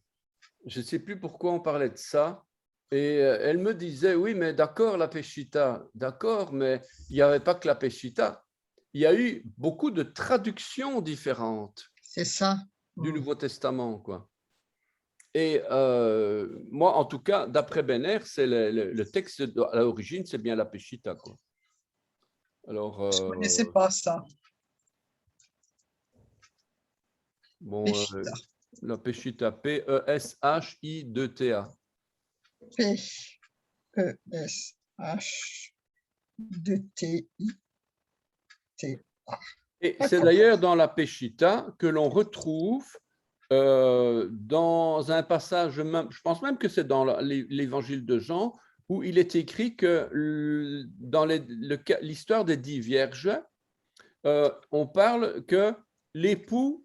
ne sais plus pourquoi on parlait de ça. Et elle me disait, oui, mais d'accord, la Peshitta, d'accord, mais il n'y avait pas que la Peshitta. Il y a eu beaucoup de traductions différentes. C'est ça. Du Nouveau Testament, quoi. Et moi, en tout cas, d'après Benner, c'est le texte à l'origine, c'est bien la Peshitta, quoi. Alors, je ne connaissais pas ça. Bon, Peshitta. la Peshitta, P-E-S-H-I-2-T-A. P-E-S-H-2-T-I-T-A. Et c'est d'ailleurs dans la Peshitta que l'on retrouve dans un passage, je pense même que c'est dans l'évangile de Jean, où il est écrit que dans l'histoire des 10 vierges, on parle que l'époux,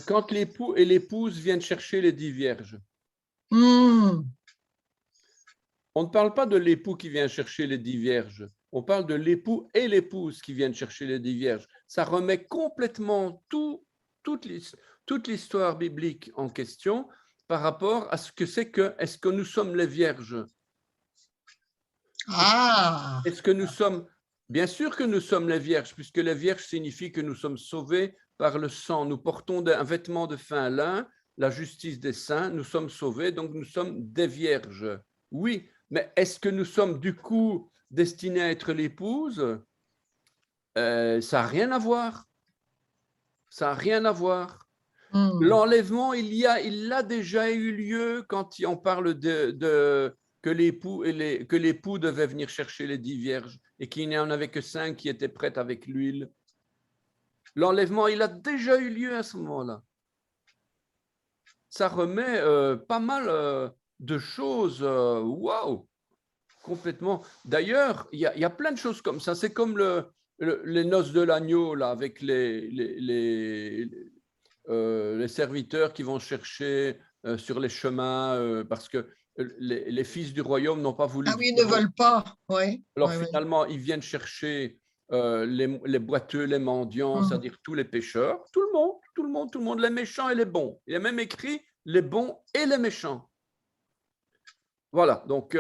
quand l'époux et l'épouse viennent chercher les 10 vierges, on ne parle pas de l'époux qui vient chercher les 10 vierges, on parle de l'époux et l'épouse qui viennent chercher les 10 vierges. Ça remet complètement toute l'histoire biblique en question par rapport à ce que c'est que, est-ce que nous sommes les vierges? Est-ce que nous sommes, bien sûr que nous sommes les vierges, puisque les vierges signifie que nous sommes sauvés par le sang. Nous portons un vêtement de fin lin, la justice des saints, nous sommes sauvés, donc nous sommes des vierges. Oui, mais est-ce que nous sommes du coup destinés à être l'épouse? Ça n'a rien à voir. Ça n'a rien à voir. L'enlèvement, il a déjà eu lieu quand on parle que l'époux devait venir chercher les 10 vierges et qu'il n'y en avait que 5 qui étaient prêtes avec l'huile. L'enlèvement, il a déjà eu lieu à ce moment-là. Ça remet pas mal de choses. Waouh, complètement. D'ailleurs, il y a plein de choses comme ça. C'est comme les noces de l'agneau là, avec les serviteurs qui vont chercher sur les chemins parce que les fils du royaume n'ont pas voulu. Ah oui, ils ne veulent pas. Ouais. Alors ouais, finalement, ils viennent chercher les boiteux, les mendiants, c'est-à-dire tous les pécheurs, tout le monde, les méchants et les bons. Il y a même écrit les bons et les méchants. Voilà, donc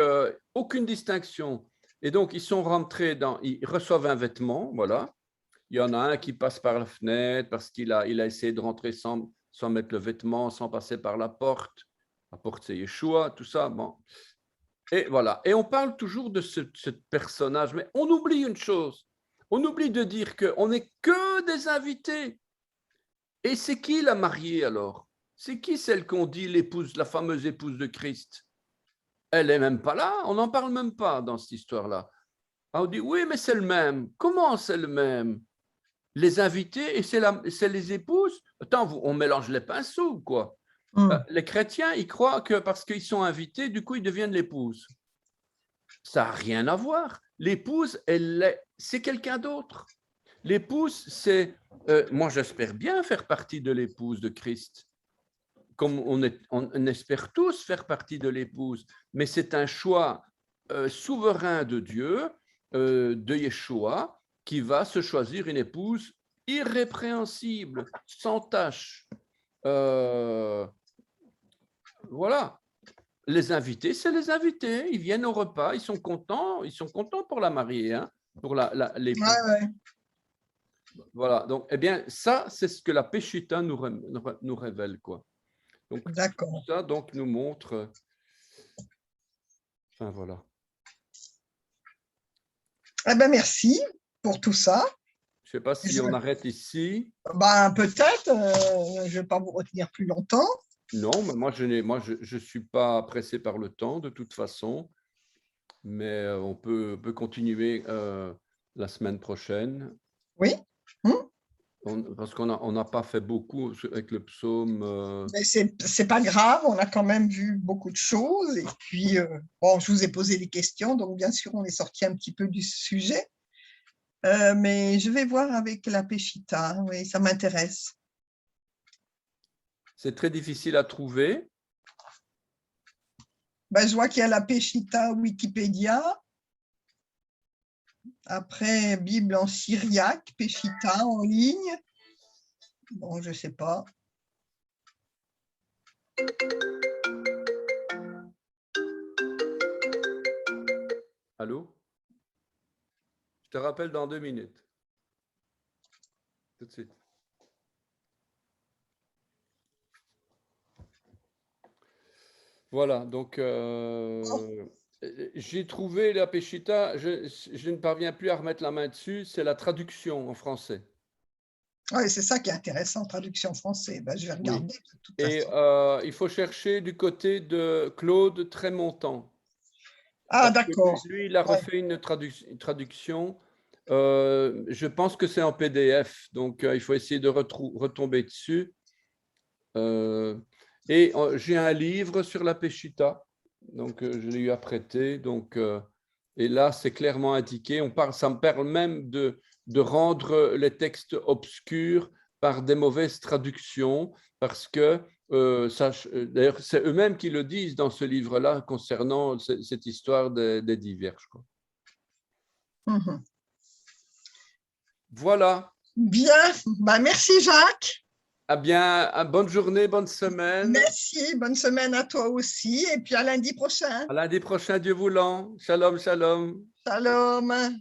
aucune distinction. Et donc, ils sont rentrés ils reçoivent un vêtement, voilà. il y en a un qui passe par la fenêtre parce qu'il a essayé de rentrer sans mettre le vêtement, sans passer par la porte. La porte, c'est Yeshua, tout ça. Bon. Et voilà. Et on parle toujours de ce personnage, mais on oublie une chose. On oublie de dire qu'on n'est que des invités. Et c'est qui la mariée alors? C'est qui celle qu'on dit l'épouse, la fameuse épouse de Christ? Elle n'est même pas là, on n'en parle même pas dans cette histoire-là. On dit oui, mais c'est le même. Comment c'est le même? Les invités et c'est les épouses? Attends, on mélange les pinceaux, quoi. Les chrétiens, ils croient que parce qu'ils sont invités, du coup, ils deviennent l'épouse. Ça n'a rien à voir. L'épouse, c'est quelqu'un d'autre. L'épouse, c'est... moi, j'espère bien faire partie de l'épouse de Christ. Comme on espère tous faire partie de l'épouse. Mais c'est un choix souverain de Dieu, de Yeshua, qui va se choisir une épouse irrépréhensible, sans tache. Voilà. Les invités, c'est les invités. Ils viennent au repas, ils sont contents pour la mariée, hein, pour l'épouse. Ouais. Voilà. Donc, eh bien, ça, c'est ce que la Péchita nous révèle, quoi. Donc, d'accord. Ça donc nous montre. Enfin, voilà. Eh ben, merci pour tout ça. Je ne sais pas si on arrête ici. Ben, peut-être. Je ne vais pas vous retenir plus longtemps. Non, mais moi, je suis pas pressé par le temps, de toute façon. Mais on peut continuer la semaine prochaine. Oui. Parce qu'on n'a pas fait beaucoup avec le psaume. Mais c'est pas grave, on a quand même vu beaucoup de choses. Et puis, bon, je vous ai posé des questions, donc bien sûr, on est sorti un petit peu du sujet. Mais je vais voir avec la Péchita, oui, ça m'intéresse. C'est très difficile à trouver. Ben, je vois qu'il y a la Péchita Wikipédia. Après, Bible en syriaque, Péchita en ligne. Bon, je ne sais pas. Allô? Je te rappelle dans 2 minutes. Tout de suite. Voilà, donc j'ai trouvé la Péchita, je ne parviens plus à remettre la main dessus, c'est la traduction en français. Oui, c'est ça qui est intéressant, traduction français. Ben, je vais regarder. Oui. De toute Et façon. il faut chercher du côté de Claude Trémontant. Ah, d'accord. Lui, il a refait une traduction. Je pense que c'est en PDF, donc il faut essayer de retomber dessus. Et j'ai un livre sur la Péchita, donc je l'ai eu à prêter. Donc, et là, c'est clairement indiqué. Ça me permet même de rendre les textes obscurs par des mauvaises traductions, parce que, d'ailleurs, c'est eux-mêmes qui le disent dans ce livre-là concernant cette histoire des 10 vierges. Voilà. Bien, ben, merci Jacques. Ah bien, bonne journée, bonne semaine. Merci, bonne semaine à toi aussi. Et puis à lundi prochain. À lundi prochain, Dieu voulant. Shalom, shalom. Shalom.